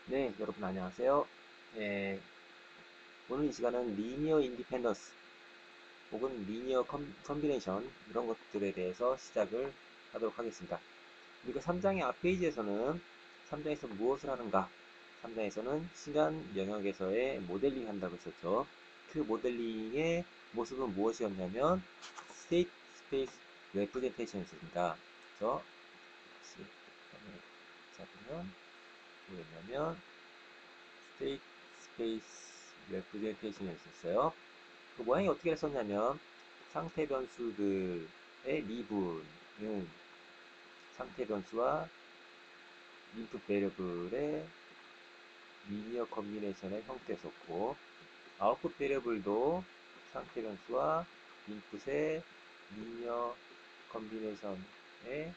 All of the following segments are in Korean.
네, 여러분 안녕하세요. 네, 오늘 이 시간은 리니어 인디펜던스 혹은 리니어 컨비네이션 이런 것들에 대해서 시작을 하도록 하겠습니다. 우리가 3장의 앞 페이지에서는 3장에서 무엇을 하는가? 3장에서는 시간 영역에서의 모델링 한다고 했었죠. 그 모델링의 모습은 무엇이었냐면 스테이트 스페이스 레프레젠테이션이었습니다. 그래서 다시 화면을 잡으면 뭐였냐면 스테이트 스페이스 레프레젠테이션이었어요. 그 모양이 어떻게 했었냐면 상태 변수들의 미분은 상태 변수와 인풋 베리어블의 리니어 컨비네이션의 형태였었고, 아웃풋 베리어블도 상태 변수와 인풋의 리니어 컨비네이션의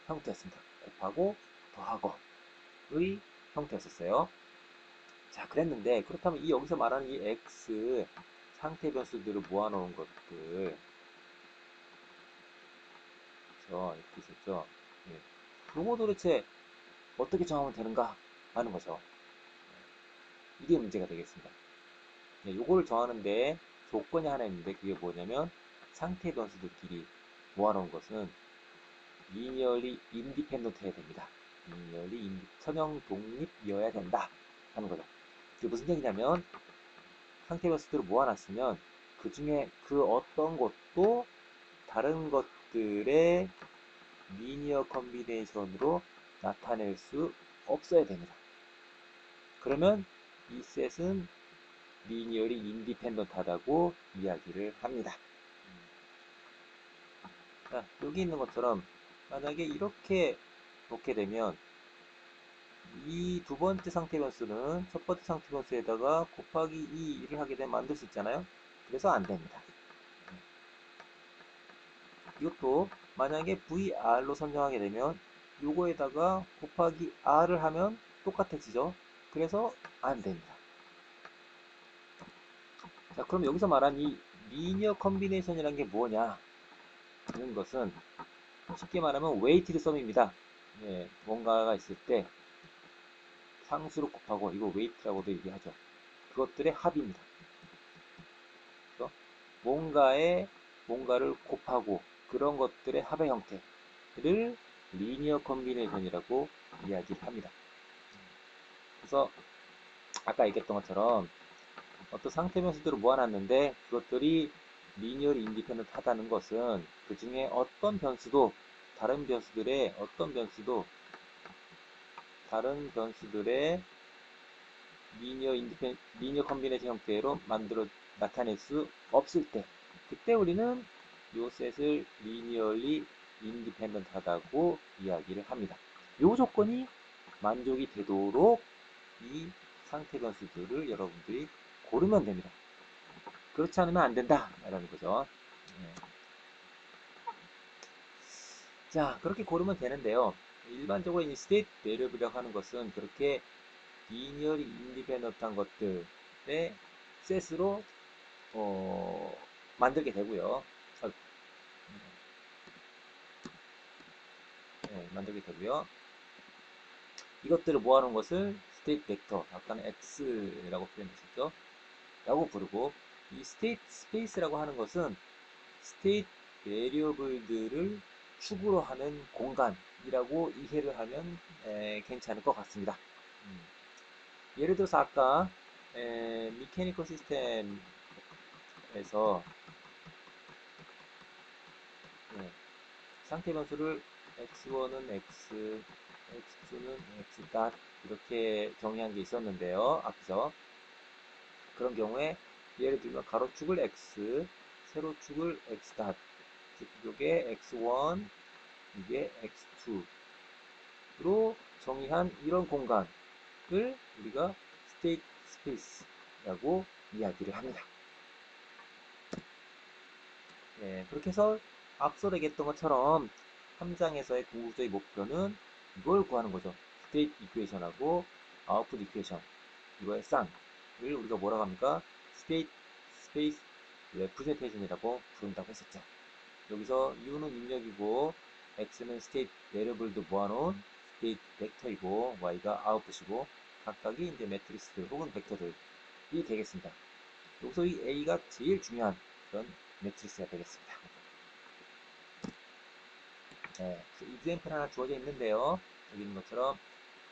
형태였습니다. 곱하고 더하고의 형태였었어요. 자, 그랬는데 그렇다면 이 여기서 말하는 이 x 상태 변수들을 모아놓은 것들, 그렇죠? 이렇게 있었죠. 예. 그거 도대체 어떻게 정하면 되는가 하는 거죠. 이게 문제가 되겠습니다. 예, 요거를 정하는데 조건이 하나 있는데 그게 뭐냐면 상태 변수들끼리 모아놓은 것은 리니어리 인디펜던트 해야 됩니다. 선형 독립이어야 된다 하는 거죠. 그게 무슨 얘기냐면 상태 변수들을 모아놨으면 그 중에 그 어떤 것도 다른 것들의 리니어 컨비네이션으로 나타낼 수 없어야 됩니다. 그러면 이 셋은 리니어리 인디펜던트하다고 이야기를 합니다. 자, 여기 있는 것처럼 만약에 이렇게 놓게 되면 이 두 번째 상태 변수는 첫 번째 상태 변수에다가 곱하기 2를 하게 되면 만들 수 있잖아요. 그래서 안 됩니다. 이것도 만약에 VR로 선정하게 되면 요거에다가 곱하기 R을 하면 똑같아지죠. 그래서 안 됩니다. 자, 그럼 여기서 말한 이 리니어 컨비네이션이라는 게 뭐냐 하는 것은 쉽게 말하면 웨이티드 썸입니다. 예, 뭔가가 있을 때 상수를 곱하고 이거 웨이트라고도 얘기하죠. 그것들의 합입니다. 그래서 뭔가를 곱하고 그런 것들의 합의 형태를 리니어 컨비네이션이라고 이야기를 합니다. 그래서 아까 얘기했던 것처럼 어떤 상태 변수들을 모아놨는데 그것들이 리니어리 인디펜던트 하다는 것은 그 중에 어떤 변수도 다른 변수들의 어떤 변수도 다른 변수들의 리니어 컨비네이션 형태로 만들어 나타낼 수 없을 때 그때 우리는 요 셋을 리니어리 인디펜던트 하다고 이야기를 합니다. 요 조건이 만족이 되도록 이 상태 변수들을 여러분들이 고르면 됩니다. 그렇지 않으면 안 된다 라는 거죠. 네. 자, 그렇게 고르면 되는데요. 일반적으로 이 스테이트 베리어블이라고 하는 것은 그렇게 리니어리 인디펜던트한 것들의 셋으로 만들게 되고요. 네, 만들게 되고요. 이것들을 모아놓은 것을 스테이트 벡터, 아까는 x라고 표현했었죠. 라고 부르고 이 스테이트 스페이스라고 하는 것은 스테이트 베리어블들을 축으로 하는 공간이라고 이해를 하면 괜찮을 것 같습니다. 음. 예를 들어서 아까 미케니컬 시스템에서 상태 변수를 x1은 x, x2는 x 닷 이렇게 정의한 게 있었는데요. 앞서 그런 경우에 예를 들면 가로축을 x, 세로축을 x 닷, 즉 이게 x1, 이게 x2로 정의한 이런 공간을 우리가 스테이트 스페이스라고 이야기를 합니다. 네, 그렇게 해서 앞서 얘기했던 것처럼 3장에서의 궁극적인 목표는 이걸 구하는 거죠. 스테이트 이퀘이션하고 아웃풋 이퀘이션 이거의 쌍을 우리가 뭐라고 합니까? 스테이트 스페이스 레프레젠테이션이라고 부른다고 했었죠. 여기서 U는 입력이고 X는 스테이트 베리어블도 모아놓은 스테이트 벡터이고 Y가 아웃풋이고 각각이 이제 매트리스 혹은 벡터들이 되겠습니다. 여기서 이 A가 제일 중요한 그런 매트리스가 되겠습니다. 네, 이그젬플 하나 주어져 있는데요. 여기 있는 것처럼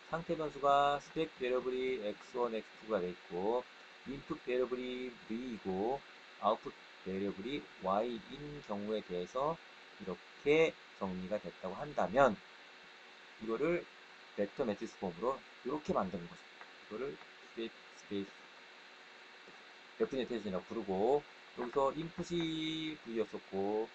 상태 변수가 스택 베리어블이 x1, x2가 되어 있고 인풋 베리어블이 v이고 아웃풋 베리어블이 y인 경우에 대해서 이렇게 정리가 됐다고 한다면 이거를 벡터 매트리스 폼으로 이렇게 만드는 거죠. 이거를 스테이트 스페이스 레프리젠테이션이라고 부르고 여기서 인풋이 v였었고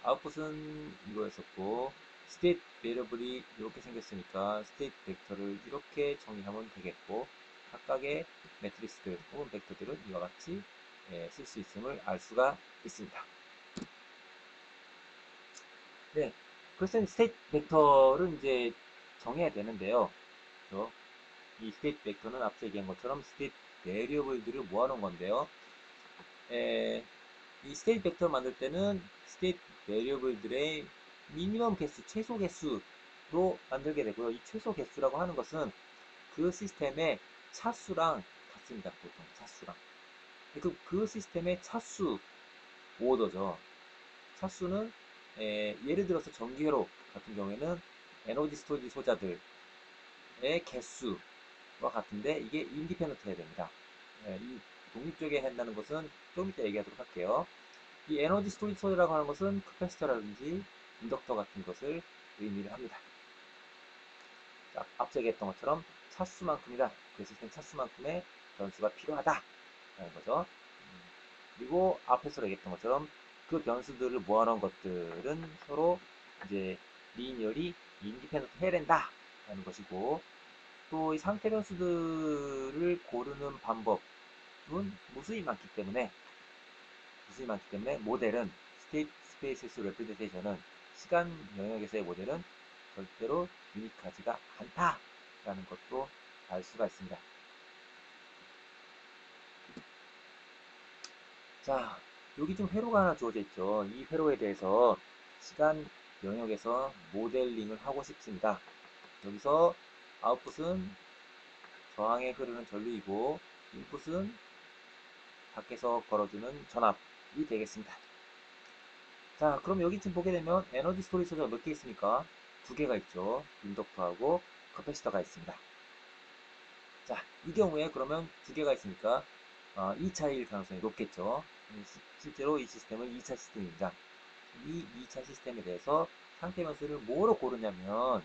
아웃풋은 이거였었고 스테이트 베리어블이 이렇게 생겼으니까 스테이트 벡터를 이렇게 정의하면 되겠고 각각의 매트리스들 혹은 벡터들은 이와 같이 쓸 수 있음을 알 수가 있습니다. 네, 그래서 스테이트 벡터를 이제 정해야 되는데요. 그래서 이 스테이트 벡터는 앞서 얘기한 것처럼 스테이트 베리어블들을 모아놓은 건데요. 이 스테이트 벡터를 만들 때는 스테이트 베리어블들의 미니멈 개수, 최소 개수로 만들게 되고요. 이 최소 개수라고 하는 것은 그 시스템의 차수랑 같습니다. 보통 차수랑. 그 시스템의 차수 오더죠. 차수는 예를 들어서 전기회로 같은 경우에는 에너지 스토리지 소자들의 개수와 같은데 이게 인디펜던트 해야 됩니다. 이 독립적이어야 한다는 것은 좀 이따 얘기하도록 할게요. 이 에너지 스토리지 소재라고 하는 것은 캐패시터라든지 인덕터 같은 것을 의미를 합니다. 자, 앞서 얘기했던 것처럼 차수만큼이다. 그 시스템 차수만큼의 변수가 필요하다. 라는 거죠. 그리고 앞에서 얘기했던 것처럼 그 변수들을 모아놓은 것들은 서로 이제 리니어리 인디펜던트 해야 된다. 라는 것이고 또 이 상태 변수들을 고르는 방법은 무수히 많기 때문에 모델은 스테이트 스페이스 레프레젠테이션은 시간 영역에서의 모델은 절대로 유니크하지가 않다라는 것도 알 수가 있습니다. 자, 여기 좀 회로가 하나 주어져 있죠. 이 회로에 대해서 시간 영역에서 모델링을 하고 싶습니다. 여기서 아웃풋은 저항에 흐르는 전류이고 인풋은 밖에서 걸어주는 전압이 되겠습니다. 자, 그럼 여기 지금 보게 되면 에너지 스토리지 소재가 몇 개 있습니까? 두 개가 있죠. 인덕터하고 커패시터가 있습니다. 자, 이 경우에 그러면 두 개가 있으니까 2차일 가능성이 높겠죠. 실제로 이 시스템은 2차 시스템입니다. 이 2차 시스템에 대해서 상태 변수를 뭐로 고르냐면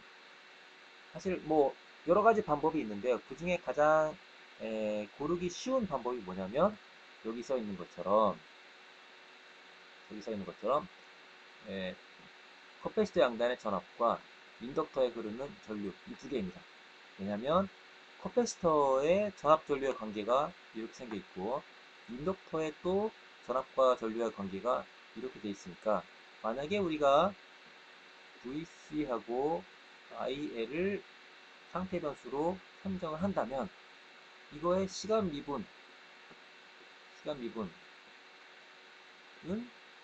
사실 뭐 여러 가지 방법이 있는데요. 그 중에 가장 고르기 쉬운 방법이 뭐냐면 여기 써 있는 것처럼 커패시터 양단의 전압과 인덕터에 흐르는 전류 이 두 개입니다. 왜냐하면 커패시터의 전압 전류의 관계가 이렇게 생겨 있고 인덕터에 또 전압과 전류의 관계가 이렇게 돼 있으니까 만약에 우리가 VC하고 IL을 상태 변수로 선정을 한다면 이거의 시간 미분은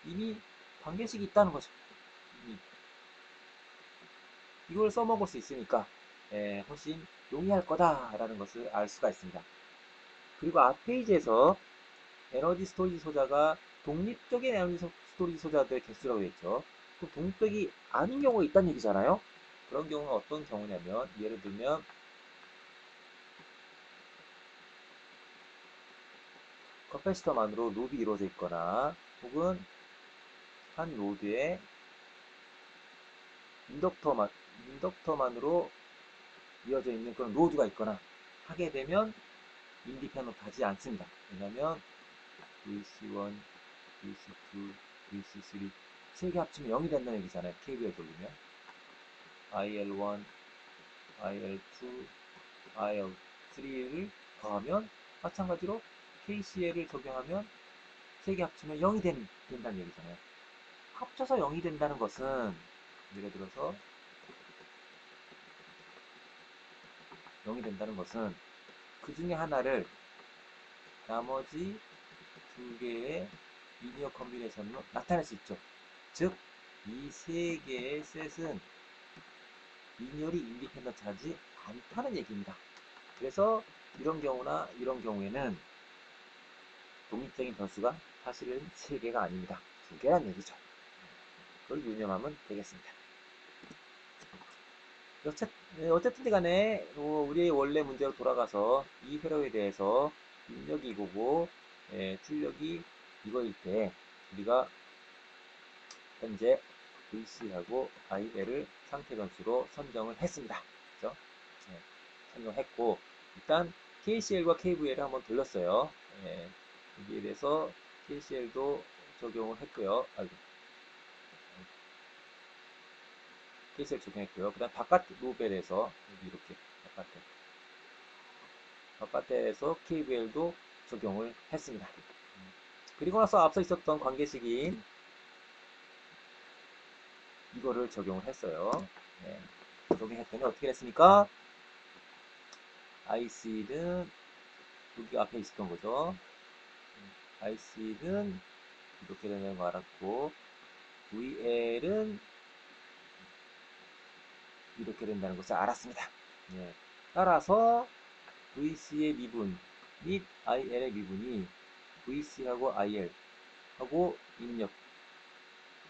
이미 관계식이 있다는 거죠. 이걸 써먹을 수 있으니까 훨씬 용이할 거다라는 것을 알 수가 있습니다. 그리고 앞 페이지에서 에너지 스토리지 소자가 독립적인 에너지 스토리지 소자들의 개수라고 되어 있죠. 그 독립적이 아닌 경우가 있다는 얘기잖아요. 그런 경우는 어떤 경우냐면 예를 들면 커패시터만으로 룹이 이루어져 있거나 혹은 한 로드에 인덕터만으로 이어져 있는 그런 로드가 있거나 하게 되면 인디펜던트 하지 않습니다. 왜냐하면 VC1, VC2, VC3 세 개 합치면 0이 된다는 얘기잖아요. KVL 돌리면 IL1, IL2, IL3를 더하면 마찬가지로 KCL을 적용하면 세 개 합치면 0이 된다는 얘기잖아요. 합쳐서 0이 된다는 것은 예를 들어서 0이 된다는 것은 그 중에 하나를 나머지 두 개의 리니어 컨비네이션으로 나타낼 수 있죠. 즉, 이 세 개의 셋은 리니어리 인디펜던트 하지 않다는 얘기입니다. 그래서 이런 경우나 이런 경우에는 독립적인 변수가 사실은 3개가 아닙니다. 2개란 얘기죠. 그걸 유념하면 되겠습니다. 어쨌든 간에 우리의 원래 문제로 돌아가서 이 회로에 대해서 입력이 이거고 출력이 이거일 때 우리가 현재 VC하고 IL을 상태 변수로 선정을 했습니다. 그죠? 네, 선정했고 일단 KCL과 KVL을 한번 돌렸어요. 여기에 대해서 KCL도 적용을 했고요. KCL 적용했고요. 그 다음 바깥 루프에 대해서 여기 이렇게 바깥에서 KVL도 적용을 했습니다. 그리고 나서 앞서 있었던 관계식인 이거를 적용을 했어요. 네, 적용했더니 어떻게 됐습니까? IC는 여기 앞에 있었던 거죠. IC는 이렇게 되는 거 알았고 VL은 이렇게 된다는 것을 알았습니다. 네. 따라서 VC의 미분 및 IL의 미분이 VC하고 IL하고 입력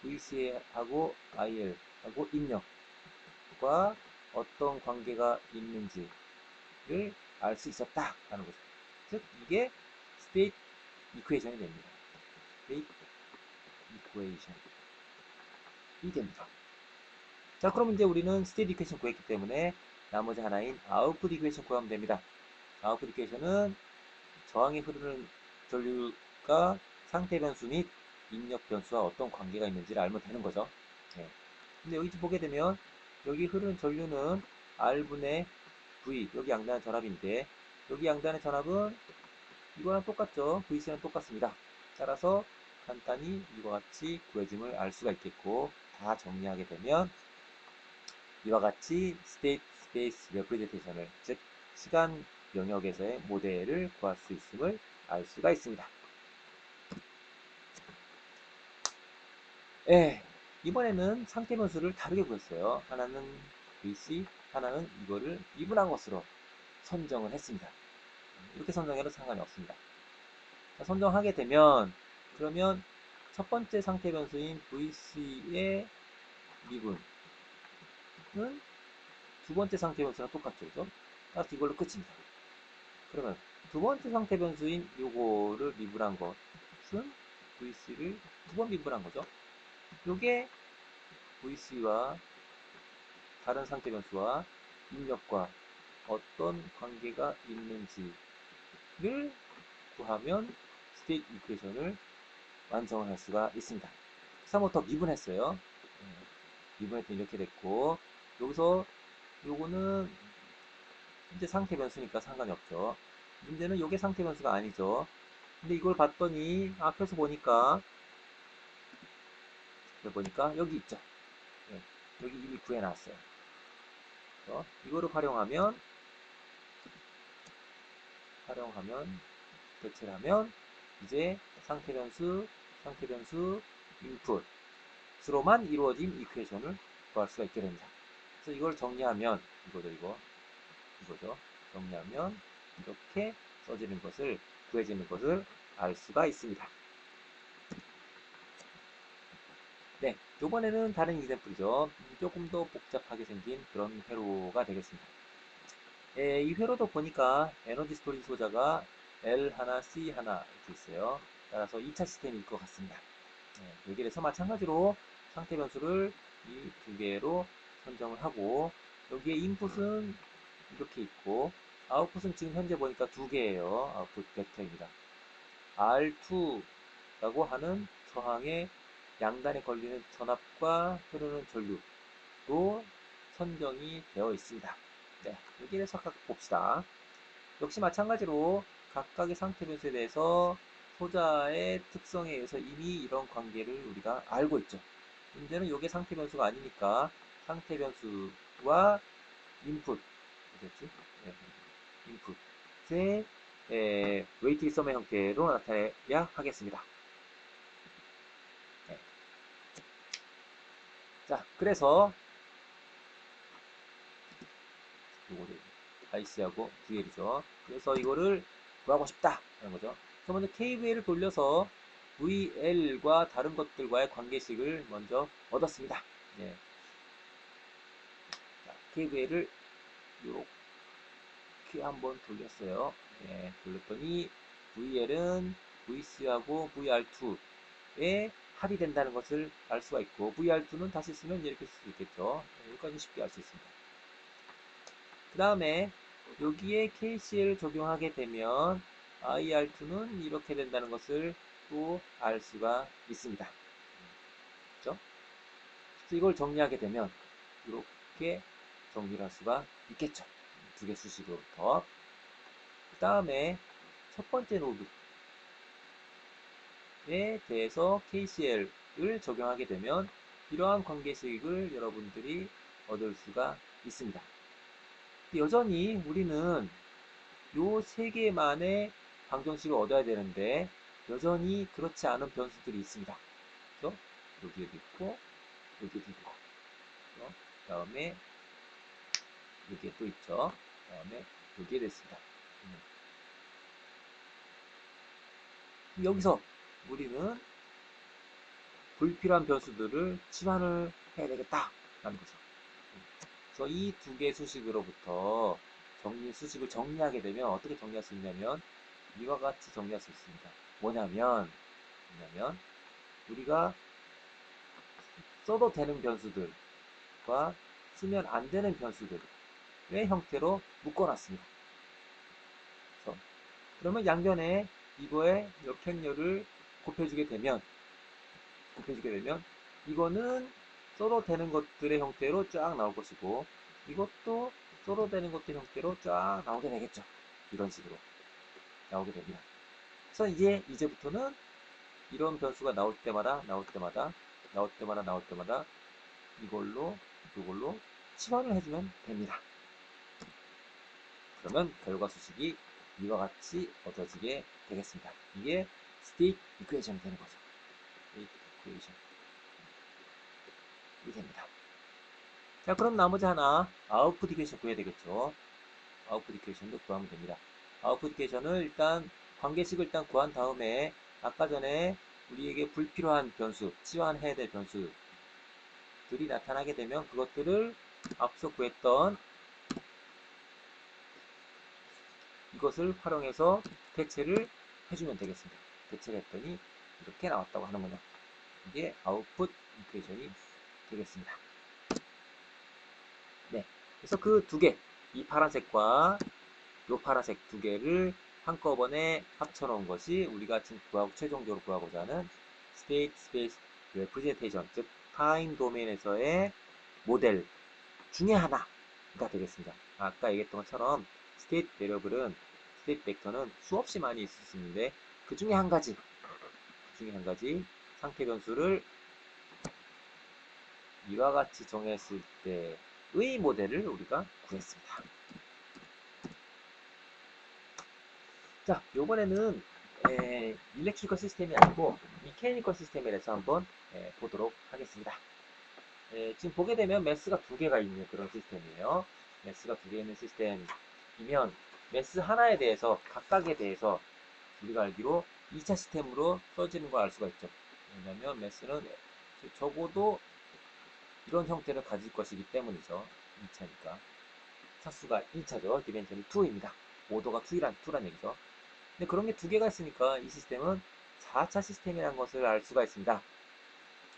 VC하고 IL하고 입력과 어떤 관계가 있는지를 알 수 있었다라는 거죠. 즉 이게 스테이트 이퀘이션이 됩니다. 스테이트 이퀘이션이 됩니다. 자, 그럼 이제 우리는 스테이트 이퀘이션 구했기 때문에 나머지 하나인 아웃풋 이퀘이션 구하면 됩니다. 아웃풋 이퀘이션은 저항이 흐르는 전류가 상태 변수 및 입력 변수와 어떤 관계가 있는지를 알면 되는 거죠. 네. 근데 여기 보게 되면 여기 흐르는 전류는 R분의 V, 여기 양단의 전압인데 여기 양단의 전압은 이거랑 똑같죠. VC랑 똑같습니다. 따라서 간단히 이와 같이 구해짐을 알 수가 있겠고 다 정리하게 되면 이와 같이 스테이트 스페이스 레프리젠테이션을 즉 시간 영역에서의 모델을 구할 수 있음을 알 수가 있습니다. 이번에는 상태 변수를 다르게 구했어요. 하나는 VC, 하나는 이거를 미분한 것으로 선정을 했습니다. 이렇게 선정해도 상관이 없습니다. 자, 선정하게 되면 그러면 첫 번째 상태 변수인 VC의 미분은 두 번째 상태 변수랑 똑같죠. 그죠? 따라서 이걸로 끝입니다. 그러면 두 번째 상태 변수인 요거를 미분한 것은 VC를 두 번 미분한 거죠. 요게 VC와 다른 상태 변수와 입력과 어떤 관계가 있는지를 구하면 스테이트 이퀘이션을 완성을 할 수가 있습니다. 그래서 한번 더 미분했어요. 미분했더니 이렇게 됐고 여기서 요거는 현재 상태 변수니까 상관이 없죠. 문제는 요게 상태 변수가 아니죠. 근데 이걸 봤더니 앞에서 보니까 여기 있죠. 여기 이미 구해놨어요. 이거를 활용하면 대체를 하면 이제 상태 변수 인풋으로만 이루어진 이퀘이션을 구할 수가 있게 됩니다. 그래서 이걸 정리하면 이거죠. 정리하면 이렇게 써지는 것을 구해지는 것을 알 수가 있습니다. 네, 이번에는 다른 이샘플이죠. 조금 더 복잡하게 생긴 그런 회로가 되겠습니다. 이 회로도 보니까 에너지 스토리지 소자가 L1, C1 이렇게 있어요. 따라서 2차 시스템일 것 같습니다. 여기에 대해서 마찬가지로 상태 변수를 이 두 개로 선정을 하고 여기에 인풋은 이렇게 있고 아웃풋은 지금 현재 보니까 두 개예요. 아웃풋 벡터입니다. R2라고 하는 저항의 양단에 걸리는 전압과 흐르는 전류로 선정이 되어 있습니다. 네, 여기에 대해서 각각 봅시다. 역시 마찬가지로 각각의 상태 변수에 대해서 소자의 특성에 의해서 이미 이런 관계를 우리가 알고 있죠. 문제는 이게 상태 변수가 아니니까 상태 변수와 인풋, 뭐겠지? 네, 인풋의 웨이팅 서머 형태로 나타내야 하겠습니다. 네. 자, 그래서 요거를 IC하고 VL이죠. 그래서 이거를 구하고 싶다 하는 거죠. 그래서 먼저 KVL을 돌려서 VL과 다른 것들과의 관계식을 먼저 얻었습니다. 예. KVL을 이렇게 한번 돌렸어요. 예, 돌렸더니 VL은 VC하고 VR2에 합이 된다는 것을 알 수가 있고, VR2는 다시 쓰면 이렇게 쓸 수 있겠죠. 여기까지 쉽게 알 수 있습니다. 그 다음에 여기에 KCL을 적용하게 되면 IR2는 이렇게 된다는 것을 또 알 수가 있습니다. 그렇죠? 그래서 이걸 정리하게 되면 이렇게 정리를 할 수가 있겠죠. 두 개 수식으로부터. 그 다음에 첫 번째 노드에 대해서 KCL을 적용하게 되면 이러한 관계식을 여러분들이 얻을 수가 있습니다. 여전히 우리는 요 세 개만의 방정식을 얻어야 되는데 여전히 그렇지 않은 변수들이 있습니다. 그렇죠? 여기에도 있고 여기에도 있고 그 다음에 여기에 또 있죠. 그 다음에 여기에도 있습니다. 여기서 우리는 불필요한 변수들을 치환을 해야 되겠다라는 거죠. 그래서 이 두 개 수식으로부터 수식을 정리하게 되면 어떻게 정리할 수 있냐면 이와 같이 정리할 수 있습니다. 뭐냐면 우리가 써도 되는 변수들과 쓰면 안 되는 변수들의 형태로 묶어놨습니다. 그러면 양변에 이거에 역행렬을 곱해주게 되면 이거는 써도 되는 것들의 형태로 쫙 나올 것이고 이것도 써도 되는 것들의 형태로 쫙 나오게 되겠죠. 이런 식으로 나오게 됩니다. 그래서 이제부터는 이런 변수가 나올 때마다 이걸로 치환을 해주면 됩니다. 그러면 결과 수식이 이와 같이 얻어지게 되겠습니다. 이게 스테이트 이퀘이션이 되는 거죠. 스테이트 이퀘이션이 됩니다. 자, 그럼 나머지 하나 아웃풋 이퀘이션 구해야 되겠죠. 아웃풋 이퀘이션도 구하면 됩니다. 아웃풋 이퀘이션을 일단 관계식을 일단 구한 다음에 아까 전에 우리에게 불필요한 변수, 치환해야 될 변수들이 나타나게 되면 그것들을 앞서 구했던 이것을 활용해서 대체를 해주면 되겠습니다. 대체를 했더니 이렇게 나왔다고 하는군요. 이게 아웃풋 이퀘이션이 되겠습니다. 네, 그래서 그 두 개, 이 파란색과 이 파란색 두 개를 한꺼번에 합쳐놓은 것이 우리가 지금 최종적으로 구하고자 하는 State Space Representation, 즉 타임 도메인에서의 모델 중에 하나가 되겠습니다. 아까 얘기했던 것처럼 스테이트 베리어블은 스테이트 벡터는 수없이 많이 있을 수 있는데 그 중에 한 가지 상태 변수를 이와 같이 정했을 때의 모델을 우리가 구했습니다. 자, 요번에는 일렉트리컬 시스템이 아니고 미케니컬 시스템에 대해서 한번 보도록 하겠습니다. 지금 보게 되면 매스가 두 개가 있는 그런 시스템이에요. 매스가 두 개 있는 시스템이면 매스 하나에 대해서 각각에 대해서 우리가 알기로 2차 시스템으로 써지는 걸 알 수가 있죠. 왜냐하면 매스는 적어도 이런 형태를 가질 것이기 때문이죠. 2차니까. 차수가 2차죠. 디멘션이 2입니다. 오도가 2란 얘기죠. 근데 그런 게 두 개가 있으니까 이 시스템은 4차 시스템이라는 것을 알 수가 있습니다.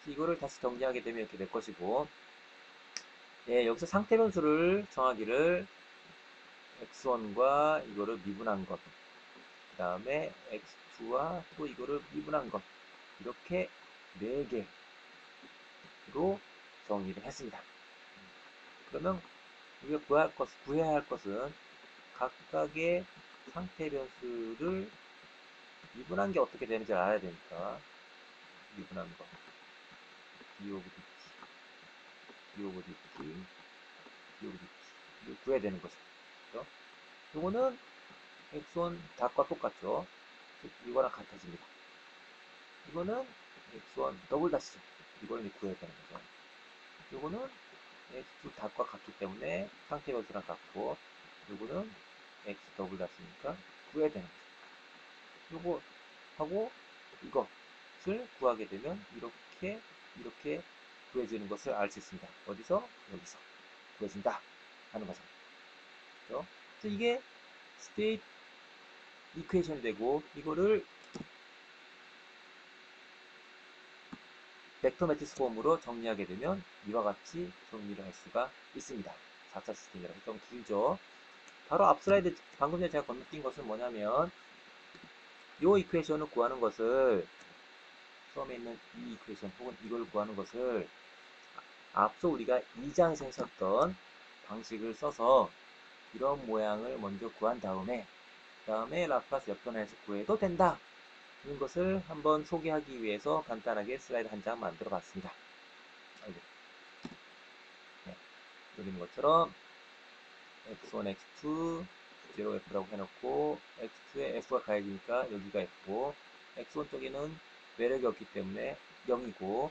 이거를 다시 정리하게 되면 이렇게 될 것이고, 여기서 상태 변수를 정하기를 x1과 이거를 미분한 것, 그 다음에 x2와 또 이거를 미분한 것, 이렇게 4개로 정의를 했습니다. 그러면 우리가 구해야 할 것은 각각의 상태 변수를 미분한 게 어떻게 되는지 알아야 되니까 미분한 거 d of dt, d of dt, d of dt 이걸 구해야 되는 거죠. 그렇죠? 요거는 x1 닷과 똑같죠. 이거랑 같아집니다. 이거는 x1 더블 다시죠. 이걸 구해야 되는 거죠. 요거는 x2 닷과 같기 때문에 상태 변수랑 같고 요거는 x 더블 닫으니까 구해야 되는 거죠. 요거 하고 이것을 구하게 되면 이렇게 구해지는 것을 알 수 있습니다. 어디서? 여기서 구해진다 하는 거죠. 그래서 이게 스테이트 이퀘이션이 되고, 이거를 벡터 매트리스 폼으로 정리하게 되면 이와 같이 정리를 할 수가 있습니다. 4차 시스템이라서 좀 길죠. 바로 앞 슬라이드 방금 전에 제가 건너뛴 것은 뭐냐면, 이 이퀘이션을 구하는 것을, 처음에 있는 이 이퀘이션 혹은 이걸 구하는 것을 앞서 우리가 2장에서 했었던 방식을 써서 이런 모양을 먼저 구한 다음에 라플라스 역변화해서 구해도 된다 하는 것을 한번 소개하기 위해서 간단하게 슬라이드 한 장 만들어 봤습니다. 아이고. 네. 여기 있는 것처럼 x1, x2, 0f라고 해놓고 x2에 f가 가해지니까 여기가 f고, x1 쪽에는 외력이 없기 때문에 0이고,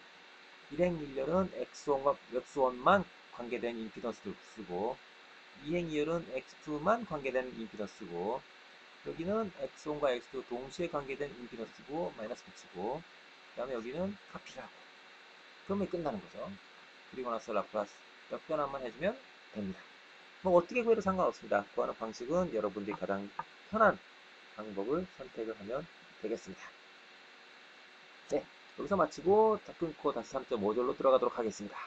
일행 1열은 x1만 관계된 임피던스를 쓰고, 이행 2열은 x2만 관계된 임피던스고, 여기는 x1과 x2 동시에 관계된 임피던스고 마이너스 붙이고, 그 다음에 여기는 카피라고. 그러면 끝나는 거죠. 그리고 나서 라플라스 역변환만 해주면 됩니다. 뭐 어떻게 구해도 상관없습니다. 구하는 방식은 여러분들이 가장 편한 방법을 선택을 하면 되겠습니다. 네, 여기서 마치고 다 끊고 다시 3.5절로 들어가도록 하겠습니다.